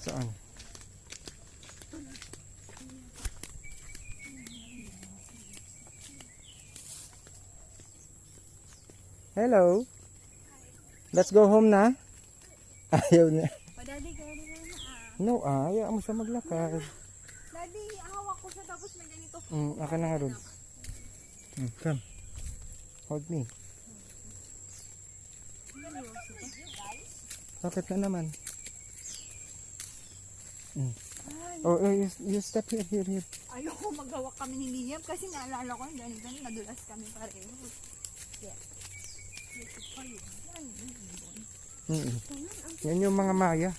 Saan? Hello. Let's go home na. Ayaw na. Daddy, kaya na No, ayaw mo siya maglakad. Daddy, hawak ko siya tapos may ganito. Akin na nga ron. Come. Hold me. Bakit na naman? Oh, you step here. Ayoko maghawak kami ni Liam kasi naalala ko yung ganito, nadulas kami pareho. Yeah. Yan yung mga Maya.